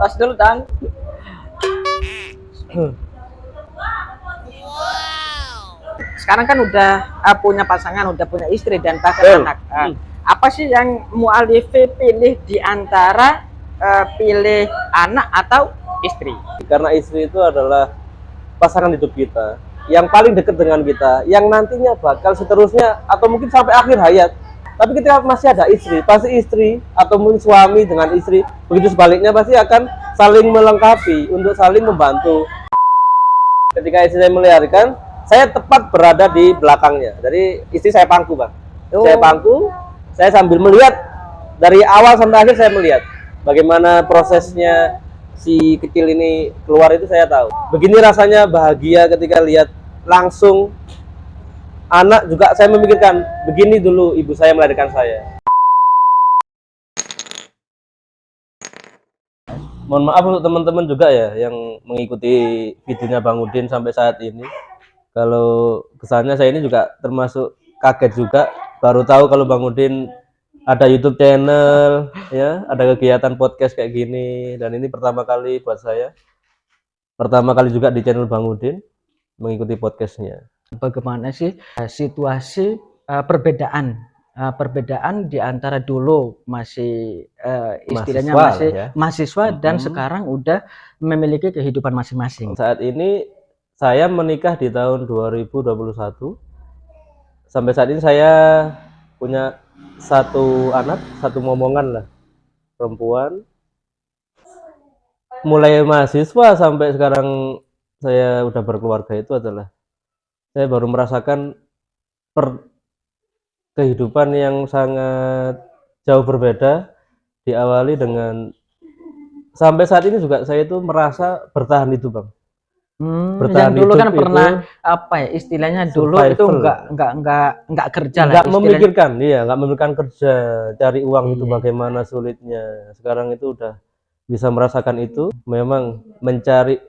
tos dulu dan. Sekarang kan udah punya pasangan, udah punya istri dan bahkan anak. Apa sih yang mu'alifi pilih di antara pilih anak atau istri? Karena istri itu adalah pasangan hidup kita, yang paling dekat dengan kita, yang nantinya bakal seterusnya atau mungkin sampai akhir hayat. Tapi ketika masih ada istri, pasti istri atau mungkin suami dengan istri, begitu sebaliknya pasti akan saling melengkapi untuk saling membantu. Ketika istri saya melahirkan, saya tepat berada di belakangnya. Jadi istri saya pangku, Bang. Saya pangku, saya sambil melihat dari awal sampai akhir, saya melihat bagaimana prosesnya si kecil ini keluar, itu saya tahu. Begini rasanya bahagia ketika lihat langsung anak juga. Saya memikirkan begini dulu ibu saya melahirkan saya. Mohon maaf untuk teman-teman juga ya yang mengikuti videonya Bang Udin sampai saat ini. Kalau kesannya saya ini juga termasuk kaget juga, baru tahu kalau Bang Udin ada YouTube channel, ya, ada kegiatan podcast kayak gini, dan ini pertama kali buat saya. Pertama kali juga di channel Bang Udin mengikuti podcastnya. Bagaimana sih situasi perbedaan di antara dulu masih istilahnya masih mahasiswa dan sekarang udah memiliki kehidupan masing-masing. Saat ini saya menikah di tahun 2021. Sampai saat ini saya punya satu anak, satu momongan lah, perempuan. Mulai mahasiswa sampai sekarang saya udah berkeluarga, itu adalah saya baru merasakan kehidupan yang sangat jauh berbeda. Diawali dengan sampai saat ini juga saya itu merasa bertahan itu, Bang. Yang dulu kan pernah apa ya istilahnya, dulu survival. Itu enggak kerja lah, enggak memikirkan, iya, enggak memikirkan kerja, cari uang itu bagaimana sulitnya. Sekarang itu udah bisa merasakan itu. Memang mencari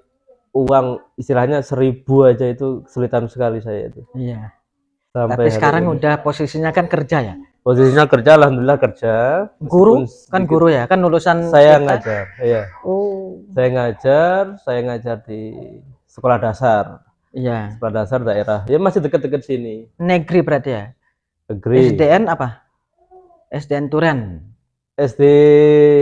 uang istilahnya 1000 aja itu kesulitan sekali saya itu. Iya. Tapi sekarang udah posisinya kan kerja ya. Posisinya kerja, alhamdulillah kerja. Guru kan, guru ya kan, lulusan saya kita ngajar, iya. Oh. Saya ngajar di sekolah dasar. Iya. Sekolah dasar daerah. Ya masih dekat-dekat sini. Negeri berarti ya? Negeri. SDN apa? SDN Turen. SD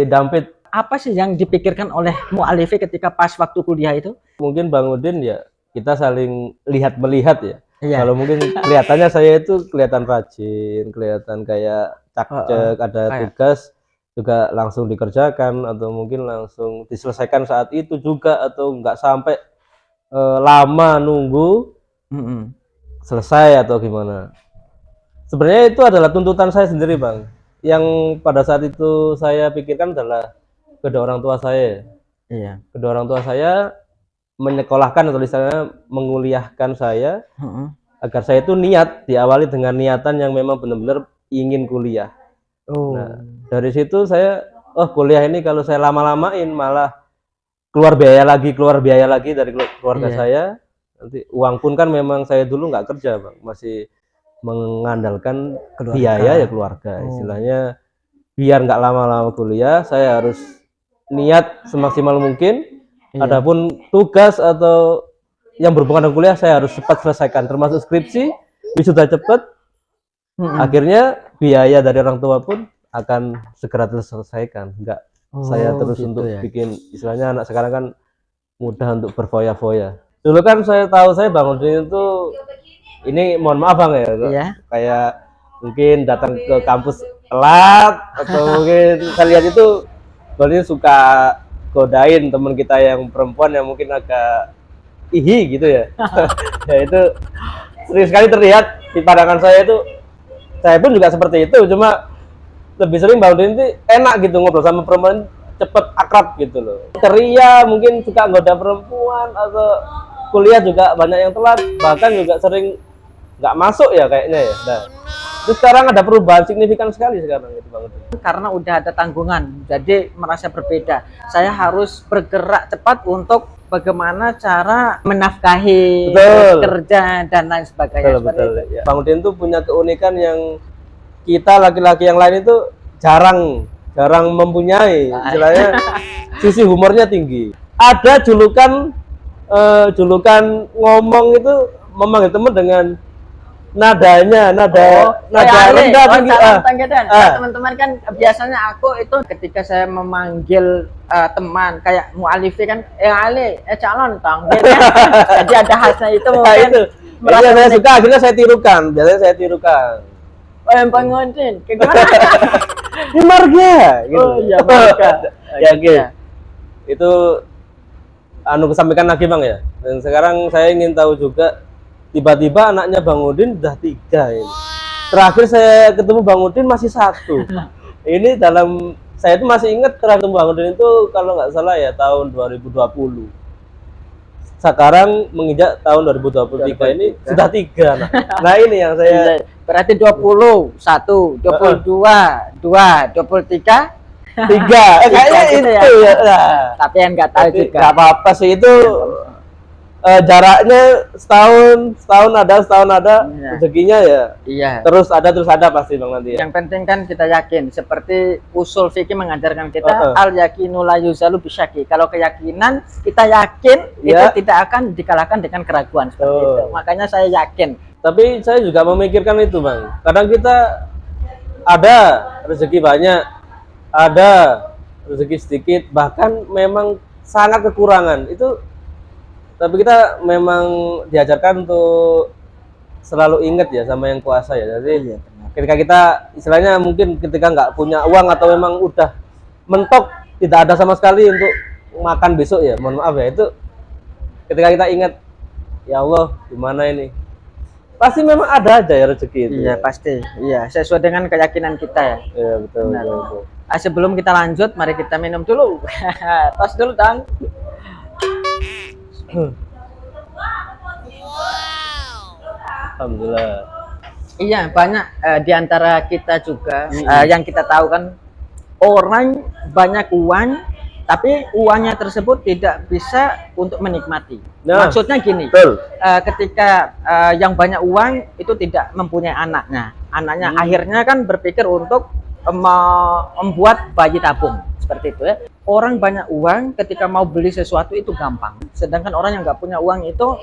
Dampit. Apa sih yang dipikirkan oleh mu'alifi ketika pas waktu kuliah itu? Mungkin Bang Udin ya, kita saling lihat-melihat ya. Iya. Kalau mungkin kelihatannya saya itu kelihatan rajin, kelihatan kayak cakcek, ada tugas juga langsung dikerjakan, atau mungkin langsung diselesaikan saat itu juga, atau enggak sampai lama nunggu selesai atau gimana. Sebenarnya itu adalah tuntutan saya sendiri, Bang. Yang pada saat itu saya pikirkan adalah kedua orang tua saya. Iya. Kedua orang tua saya menyekolahkan atau istilahnya menguliahkan saya agar saya itu niat, diawali dengan niatan yang memang benar-benar ingin kuliah. Nah, dari situ saya, kuliah ini kalau saya lama-lamain malah keluar biaya lagi dari keluarga saya. Nanti uang pun kan memang saya dulu nggak kerja, Bang, masih mengandalkan biaya ya keluarga. Istilahnya biar nggak lama-lama kuliah, saya harus niat semaksimal mungkin. Adapun tugas atau yang berhubungan dengan kuliah saya harus cepat selesaikan, termasuk skripsi, wisuda cepat. Akhirnya biaya dari orang tua pun akan segera terselesaikan. Enggak saya terus gitu untuk bikin, istilahnya anak sekarang kan mudah untuk berfoya-foya. Dulu kan saya tahu Bang Udin itu, ini mohon maaf Bang ya, kayak mungkin datang ke kampus telat, atau mungkin saya lihat itu Bang Udin suka godain teman kita yang perempuan yang mungkin agak ihi gitu ya. Ya itu sering sekali terlihat di pandangan saya itu. Saya pun juga seperti itu, cuma lebih sering Bang Udin itu enak gitu ngobrol sama perempuan, cepet akrab gitu loh. Ceria, mungkin suka goda perempuan, atau kuliah juga banyak yang telat, bahkan juga sering nggak masuk ya kayaknya ya. Nah, terus sekarang ada perubahan signifikan sekali sekarang itu Bang Udin. Karena udah ada tanggungan, jadi merasa berbeda. Saya harus bergerak cepat untuk bagaimana cara menafkahi kerja dan lain sebagainya. Betul. Ya. Bang Udin tuh punya keunikan yang kita laki-laki yang lain itu jarang jarang mempunyai, istilahnya sisi humornya tinggi. Ada julukan ngomong itu memanggil teman dengan nada rendah tinggi. Teman-teman kan biasanya aku itu ketika saya memanggil teman kayak mu'alifi kan, Ali, calon tong, gitu kan. Jadi ada khasnya itu mungkin. Merasa saya suka, akhirnya saya tirukan. Biasanya saya tirukan. Oh, yang penguntin, kayak gimana? Ini marga, gitu. Oh iya, marga. Ya, gitu. Itu kesampaikan lagi Bang ya. Dan sekarang saya ingin tahu juga, tiba-tiba anaknya Bang Udin udah 3 ini. Terakhir saya ketemu Bang Udin masih 1. Ini saya itu masih ingat terakhir ketemu Bang Udin itu kalau nggak salah ya tahun 2020. Sekarang menginjak tahun 2023 ini sudah 3 anak. Nah ini yang saya berarti 21, 22, 23 kayaknya gitu itu ya. Tapi yang nggak tahu juga. Nggak apa-apa sih itu. Jaraknya setahun ada rezekinya ya. Iya. Terus ada pasti Bang nanti. Yang penting kan kita yakin, seperti usul fikih mengajarkan kita al yakinu la yuzalu bisyaki. Kalau keyakinan kita yakin itu tidak akan dikalahkan dengan keraguan seperti itu. Makanya saya yakin. Tapi saya juga memikirkan itu Bang. Kadang kita ada rezeki banyak, ada rezeki sedikit, bahkan memang sangat kekurangan. Tapi kita memang diajarkan untuk selalu ingat ya sama yang kuasa ya. Jadi ketika kita istilahnya mungkin ketika nggak punya uang atau memang udah mentok tidak ada sama sekali untuk makan besok ya, mohon maaf ya, itu ketika kita ingat ya Allah gimana ini, pasti memang ada aja ya rezeki itu. Iya pasti, iya sesuai dengan keyakinan kita ya. Iya betul. Sebelum kita lanjut, mari kita minum dulu. Tos dulu Tang. Alhamdulillah. Iya banyak di antara kita juga yang kita tahu kan orang banyak uang, tapi uangnya tersebut tidak bisa untuk menikmati. Maksudnya gini, ketika yang banyak uang itu tidak mempunyai anaknya akhirnya kan berpikir untuk membuat bayi tabung seperti itu ya. Orang banyak uang ketika mau beli sesuatu itu gampang, sedangkan orang yang nggak punya uang itu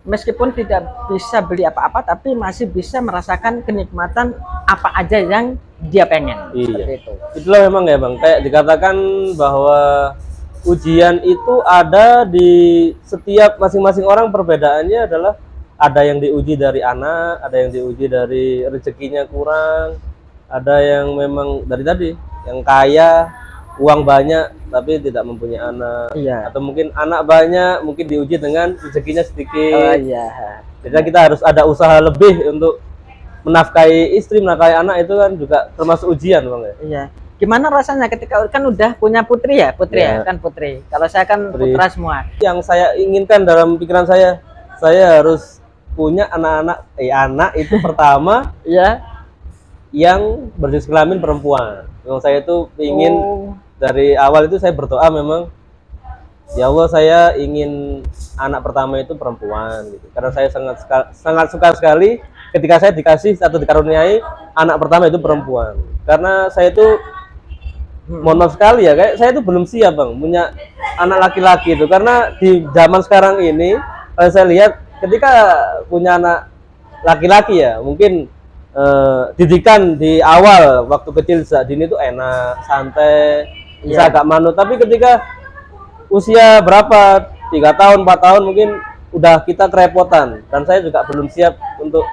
meskipun tidak bisa beli apa-apa tapi masih bisa merasakan kenikmatan apa aja yang dia pengen. Seperti itu. Itulah memang ya Bang, kayak dikatakan bahwa ujian itu ada di setiap masing-masing orang. Perbedaannya adalah ada yang diuji dari anak, ada yang diuji dari rezekinya kurang, ada yang memang dari tadi yang kaya, uang banyak tapi tidak mempunyai anak. Atau mungkin anak banyak mungkin diuji dengan rezekinya sedikit. Jadi kita harus ada usaha lebih untuk menafkahi istri, menafkahi anak, itu kan juga termasuk ujian Bang ya. Iya. Gimana rasanya ketika kan udah punya putri ya? Kan putri. Kalau saya kan putra semua. Yang saya inginkan dalam pikiran saya harus punya anak itu pertama yang berjenis kelamin perempuan. Memang saya itu ingin dari awal itu saya berdoa memang ya Allah saya ingin anak pertama itu perempuan gitu. Karena saya sangat suka sekali ketika saya dikasih atau dikaruniai anak pertama itu perempuan. Karena saya itu mohon maaf sekali ya, kayak saya itu belum siap Bang punya anak laki-laki itu. Karena di zaman sekarang ini kalau saya lihat ketika punya anak laki-laki ya mungkin didikan di awal waktu kecil sejak dini itu enak, santai, bisa agak manut. Tapi ketika usia berapa 3 tahun 4 tahun mungkin udah kita kerepotan, dan saya juga belum siap untuk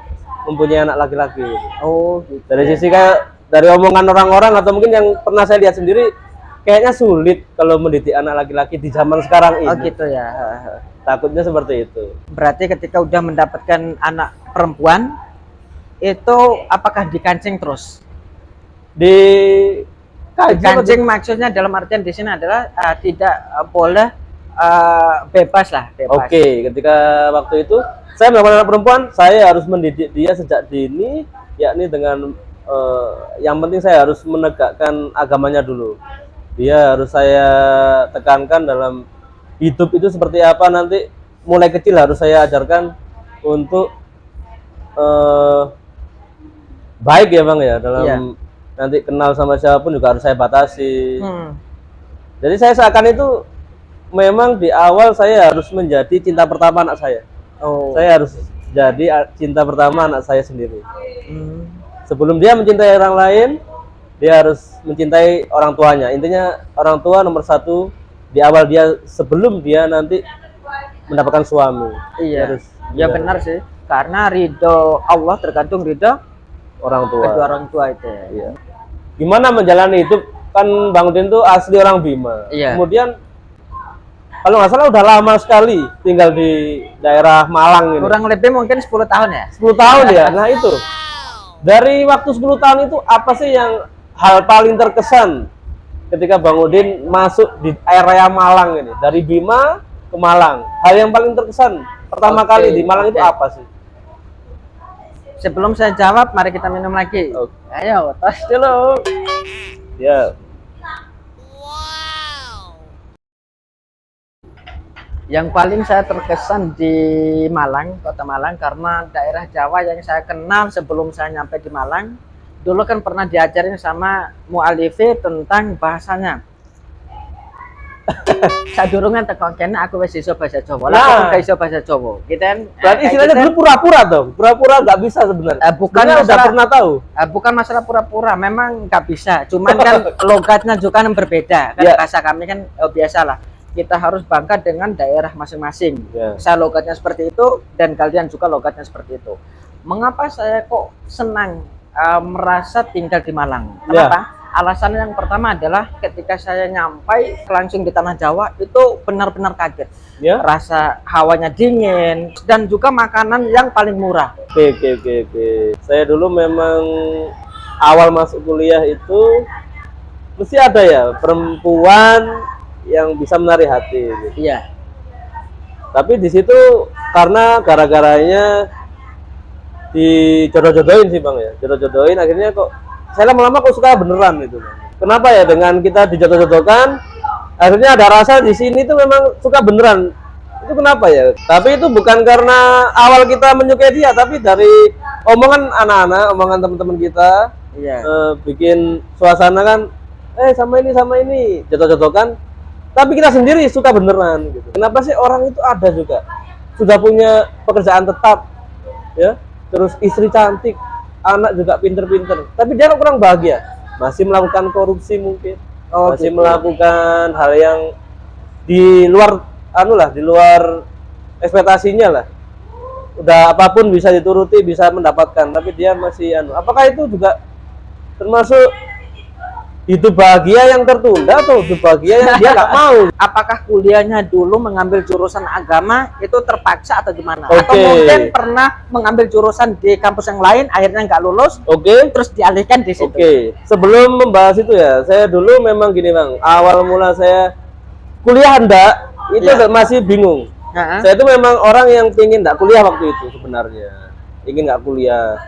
mempunyai anak laki-laki. Gitu. Dari sisi kayak dari omongan orang-orang atau mungkin yang pernah saya lihat sendiri kayaknya sulit kalau mendidik anak laki-laki di zaman sekarang ini. Gitu ya. Takutnya seperti itu. Berarti ketika udah mendapatkan anak perempuan itu apakah dikancing terus? Dikancing maksudnya dalam artian di sini adalah tidak boleh bebas lah. Oke, ketika waktu itu saya melakukan anak perempuan, saya harus mendidik dia sejak dini, yakni dengan yang penting saya harus menegakkan agamanya dulu. Dia harus saya tekankan dalam hidup itu seperti apa, nanti mulai kecil harus saya ajarkan untuk baik ya Bang ya dalam nanti kenal sama siapapun juga harus saya batasi. Jadi saya seakan itu memang di awal saya harus menjadi cinta pertama anak saya. Saya harus jadi cinta pertama anak saya sendiri. Sebelum dia mencintai orang lain, dia harus mencintai orang tuanya. Intinya orang tua nomor satu di awal dia, sebelum dia nanti mendapatkan suami. Iya, ya benar sih. Karena ridho Allah tergantung ridho orang tua. kedua orang tua itu. Iya. Gimana menjalani hidup, kan Bang Udin tuh asli orang Bima. Iya. Kemudian kalau nggak salah udah lama sekali tinggal di daerah Malang ini. Kurang lebih mungkin 10 tahun ya. 10 tahun ya. Nah itu dari waktu 10 tahun itu apa sih yang hal paling terkesan ketika Bang Udin masuk di area Malang ini, dari Bima ke Malang? Hal yang paling terkesan pertama kali di Malang itu apa sih? Sebelum saya jawab, mari kita minum lagi. Ayo, tos dulu. Ya. Yang paling saya terkesan di Malang, kota Malang, karena daerah Jawa yang saya kenal sebelum saya nyampe di Malang, dulu kan pernah diajarin sama mu'alifi tentang bahasanya. Saya durungan teko kene aku wis iso bahasa Jawa. Lah aku gak iso bahasa Jawa. Gitu kan. Berarti istilahnya dulu pura-pura dong. Pura-pura nggak bisa sebenarnya. Bukan masalah, udah pernah tahu. Bukan masalah pura-pura, memang nggak bisa. Cuman kan logatnya juga kan berbeda. Kan bahasa kami kan biasalah. Kita harus bangga dengan daerah masing-masing. Saya logatnya seperti itu dan kalian juga logatnya seperti itu. Mengapa saya kok senang merasa tinggal di Malang? Kenapa? Alasan yang pertama adalah ketika saya nyampai langsung di tanah Jawa itu benar-benar kaget. Rasa hawanya dingin dan juga makanan yang paling murah. Oke. Saya dulu memang awal masuk kuliah itu mesti ada ya perempuan yang bisa menarik hati. Gitu. Iya. Tapi di situ karena gara-garanya dijodoh-jodohin sih Bang ya. Jodoh-jodohin akhirnya kok saya lama-lama kok suka beneran itu. Kenapa ya, dengan kita dijodoh-jodohkan akhirnya ada rasa di sini tuh memang suka beneran. Itu kenapa ya? Tapi itu bukan karena awal kita menyukai dia, tapi dari omongan anak-anak, omongan teman-teman kita, bikin suasana kan sama ini jodoh-jodohkan. Tapi kita sendiri suka beneran gitu. Kenapa sih orang itu ada juga sudah punya pekerjaan tetap ya, terus istri cantik, anak juga pinter-pinter, tapi dia kok kurang bahagia, masih melakukan korupsi mungkin, masih melakukan hal yang di luar di luar ekspektasinya lah. Udah apapun bisa dituruti, bisa mendapatkan, tapi dia masih apakah itu juga termasuk hidup bahagia yang tertunda atau hidup bahagia yang dia nggak mau? Apakah kuliahnya dulu mengambil jurusan agama itu terpaksa atau gimana? Atau mungkin pernah mengambil jurusan di kampus yang lain akhirnya nggak lulus, terus dialihkan di situ? Sebelum membahas itu ya, saya dulu memang gini Bang, awal mula saya kuliah itu masih bingung. Saya itu memang orang yang ingin nggak kuliah waktu itu sebenarnya, ingin nggak kuliah.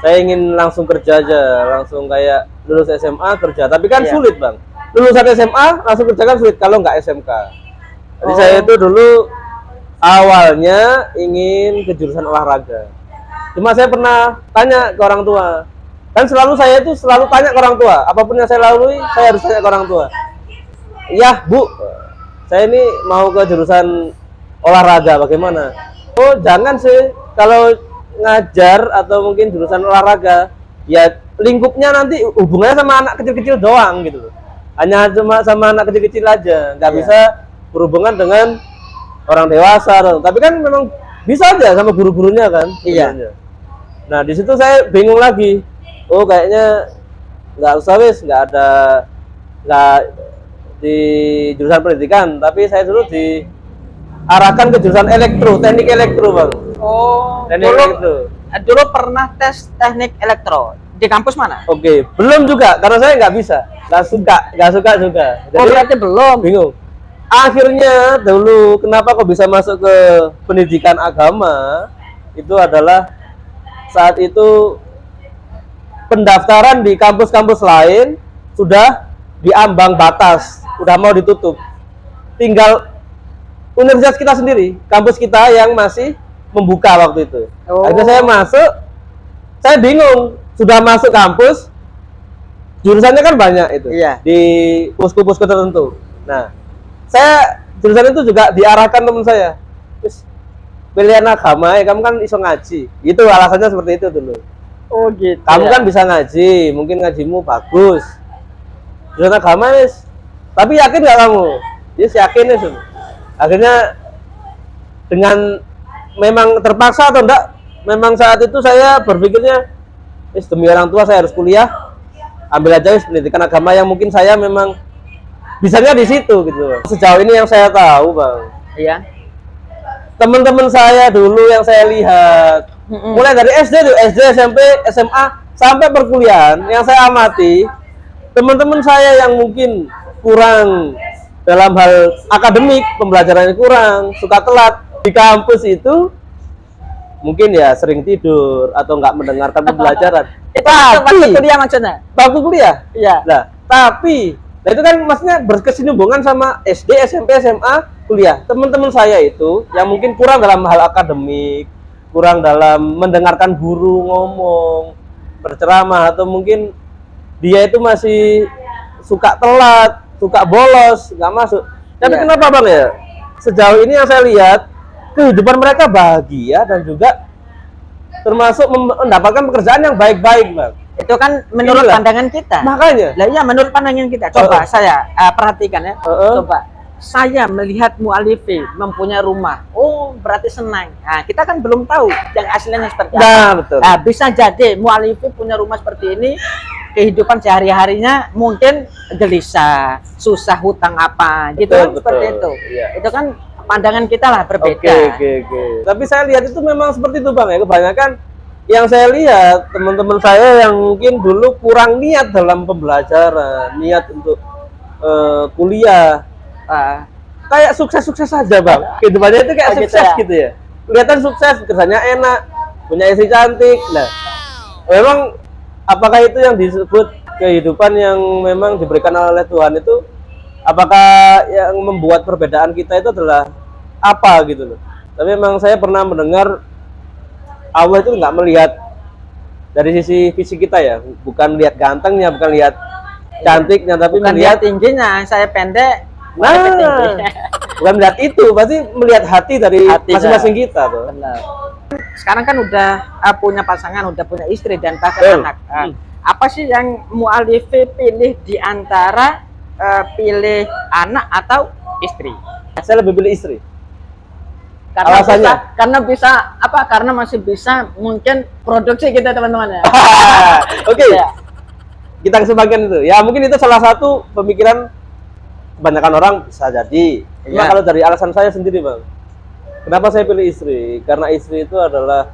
Saya ingin langsung kerja aja, langsung kayak lulus SMA kerja, tapi kan sulit Bang. Lulusan SMA langsung kerja kan sulit kalau nggak SMK. Jadi saya itu dulu awalnya ingin ke jurusan olahraga. Cuma saya pernah tanya ke orang tua. Kan saya itu selalu tanya ke orang tua, apapun yang saya lalui, saya harus tanya ke orang tua. Ya Bu, saya ini mau ke jurusan olahraga, bagaimana? Oh jangan sih, kalau ngajar atau mungkin jurusan olahraga ya lingkupnya nanti hubungannya sama anak kecil-kecil doang gitu, hanya cuma sama anak kecil-kecil aja, nggak bisa berhubungan dengan orang dewasa. Tapi kan memang bisa aja sama guru-gurunya kan. Nah di situ saya bingung lagi, kayaknya nggak usah nggak di jurusan pendidikan, tapi saya dulu diarahkan ke jurusan teknik elektro Bang. Dulu pernah tes teknik elektro di kampus mana? Belum juga, karena saya nggak bisa, nggak suka juga. Jadi berarti belum. Bingung. Akhirnya dulu kenapa kok bisa masuk ke pendidikan agama? Itu adalah saat itu pendaftaran di kampus-kampus lain sudah diambang batas, udah mau ditutup. Tinggal universitas kita sendiri, kampus kita yang masih membuka waktu itu. Akhirnya saya masuk, saya bingung, sudah masuk kampus, jurusannya kan banyak itu. Iya. Di posko-posko tertentu. Nah, saya jurusan itu juga diarahkan teman saya. Terus pilihan agama ya kamu kan iso ngaji. Itu alasannya seperti itu dulu. Oh gitu. Kamu ya. kan bisa ngaji, mungkin ngajimu bagus. Jurusan agama wis. Tapi yakin nggak kamu? Yes, yakin ya. Akhirnya dengan memang terpaksa atau enggak, memang saat itu saya berpikirnya demi orang tua saya harus kuliah, ambil aja pendidikan agama yang mungkin saya memang bisanya di situ gitu. Sejauh ini yang saya tahu, Bang. Iya. Teman-teman saya dulu yang saya lihat, mulai dari SD, SMP, SMA sampai perkuliahan yang saya amati, teman-teman saya yang mungkin kurang dalam hal akademik, pembelajarannya kurang, suka telat di kampus itu mungkin ya sering tidur atau nggak mendengarkan pembelajaran. Itu waktu kuliah maksudnya? Bangku kuliah. Iya. Nah, nah itu kan maksudnya berkesinambungan sama SD, SMP, SMA, kuliah. Teman-teman saya itu yang mungkin kurang dalam hal akademik, kurang dalam mendengarkan guru ngomong, berceramah, atau mungkin dia itu masih suka telat, suka bolos, nggak masuk. Tapi kenapa Bang ya? Sejauh ini yang saya lihat, kehidupan mereka bahagia dan juga termasuk mendapatkan pekerjaan yang baik-baik, Bang. Itu kan menurut pandangan kita. Makanya. Lah iya, menurut pandangan kita. Coba saya perhatikan ya. Coba saya melihat mu'alifi mempunyai rumah. Oh, berarti senang. Nah, kita kan belum tahu yang aslinya seperti apa. Nah, betul. Nah, bisa jadi mu'alifi punya rumah seperti ini, kehidupan sehari-harinya mungkin gelisah, susah, hutang apa, gitu kan, seperti itu. Iya. Itu kan pandangan kita lah berbeda. Oke. Tapi saya lihat itu memang seperti itu Bang ya. Kebanyakan yang saya lihat teman-teman saya yang mungkin dulu kurang niat dalam pembelajaran, niat untuk kuliah, kayak sukses-sukses saja Bang. Kehidupannya itu kayak sukses gitu ya. Kelihatan sukses, kerjanya enak, punya istri cantik. Nah, memang apakah itu yang disebut kehidupan yang memang diberikan oleh Tuhan itu? Apakah yang membuat perbedaan kita itu adalah apa gitu loh? Tapi memang saya pernah mendengar Allah itu nggak melihat dari sisi fisik kita ya, bukan lihat gantengnya, bukan lihat cantiknya, tapi bukan melihat lihat tingginya. Saya pendek. Nah, bukan melihat itu, pasti melihat hati dari masing-masing kita tuh. Benar. Sekarang kan udah punya pasangan, udah punya istri dan bahkan anak. Apa sih yang mu'alifi pilih di antara pilih anak atau istri? Saya lebih pilih istri. Karena alasannya? Karena masih bisa mungkin produksi kita teman-teman ya. Oke. Kita kesebagian itu. Ya mungkin itu salah satu pemikiran kebanyakan orang bisa jadi. Cuma kalau dari alasan saya sendiri Bang, kenapa saya pilih istri? Karena istri itu adalah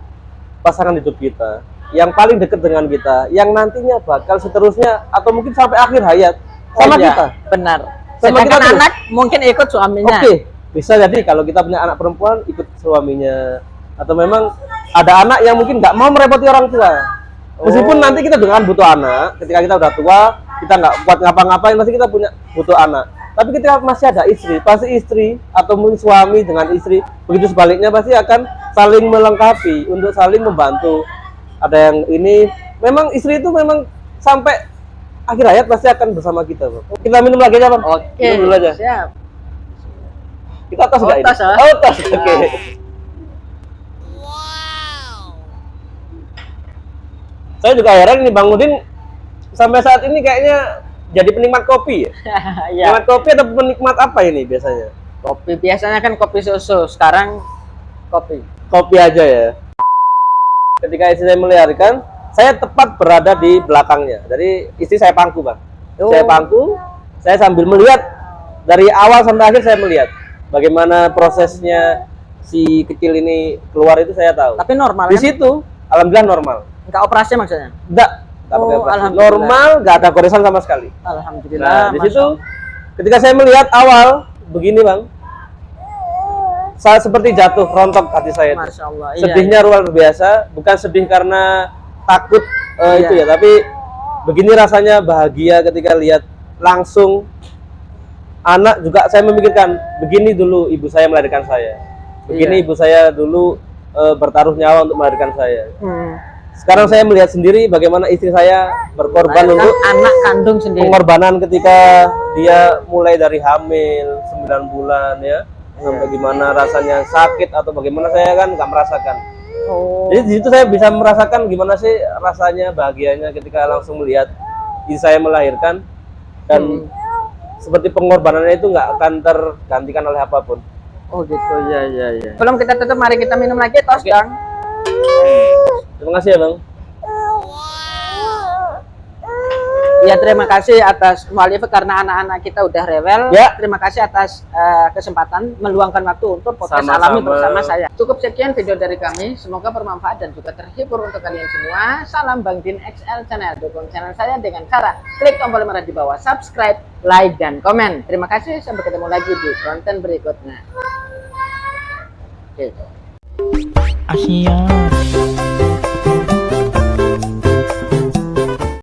pasangan hidup kita, yang paling dekat dengan kita, yang nantinya bakal seterusnya atau mungkin sampai akhir hayat sama kita. Benar. Sama kita anak mungkin ikut suaminya. Oke, bisa jadi kalau kita punya anak perempuan ikut suaminya, atau memang ada anak yang mungkin nggak mau merepoti orang tua. Meskipun nanti kita dengan butuh anak, ketika kita udah tua, kita nggak kuat ngapa-ngapain, pasti kita butuh anak. Tapi ketika masih ada istri, pasti istri atau mungkin suami dengan istri, begitu sebaliknya pasti akan saling melengkapi untuk saling membantu. Ada yang ini, memang istri itu memang sampai akhir hayat pasti akan bersama kita, Bang. Kita minum lagi aja, Bang. Oke. Minum dulu aja. Siap. Kita tos nggak ini? Tos, ya? Oh, tos. Oke. Saya juga heran nih Bang Udin sampai saat ini kayaknya jadi penikmat kopi ya? Penikmat kopi atau penikmat apa ini biasanya? Kopi biasanya kan kopi susu, sekarang kopi. Kopi aja ya. Ketika istri saya melahirkan, saya tepat berada di belakangnya. Jadi istri saya pangku Bang. Saya pangku, saya sambil melihat dari awal sampai akhir saya melihat bagaimana prosesnya si kecil ini keluar itu saya tahu. Tapi normal di situ, alhamdulillah normal. Enggak operasi maksudnya? Enggak pakai operasi. Normal, enggak ada goresan sama sekali. Alhamdulillah. Nah, di situ ketika saya melihat awal begini Bang, saya seperti jatuh rontok hati saya. Masya Allah. Sedihnya luar biasa, bukan sedih karena takut itu ya, tapi begini rasanya bahagia ketika lihat langsung anak juga. Saya memikirkan begini dulu ibu saya melahirkan saya, begini ibu saya dulu bertaruh nyawa untuk melahirkan saya. sekarang saya melihat sendiri bagaimana istri saya berkorban Melahirkan untuk anak kandung sendiri. pengorbanan ketika dia mulai dari hamil 9 bulan ya, sampai gimana rasanya sakit atau bagaimana, saya kan nggak merasakan. Oh. Jadi di situ saya bisa merasakan gimana sih rasanya, bahagianya ketika langsung melihat istri saya melahirkan, dan seperti pengorbanannya itu nggak akan tergantikan oleh apapun. Oh gitu, ya ya ya. Sebelum kita tutup, mari kita minum lagi tos, Bang. Terima kasih ya Bang. Ya, terima kasih atas Mu'alif karena anak-anak kita udah rewel. Ya. Terima kasih atas kesempatan meluangkan waktu untuk podcast Sama-sama. Alami bersama saya. Cukup sekian video dari kami. Semoga bermanfaat dan juga terhibur untuk kalian semua. Salam Bang Din XL Channel. Dukung channel saya dengan cara klik tombol merah di bawah, subscribe, like, dan komen. Terima kasih. Sampai ketemu lagi di konten berikutnya. Oke. Asia.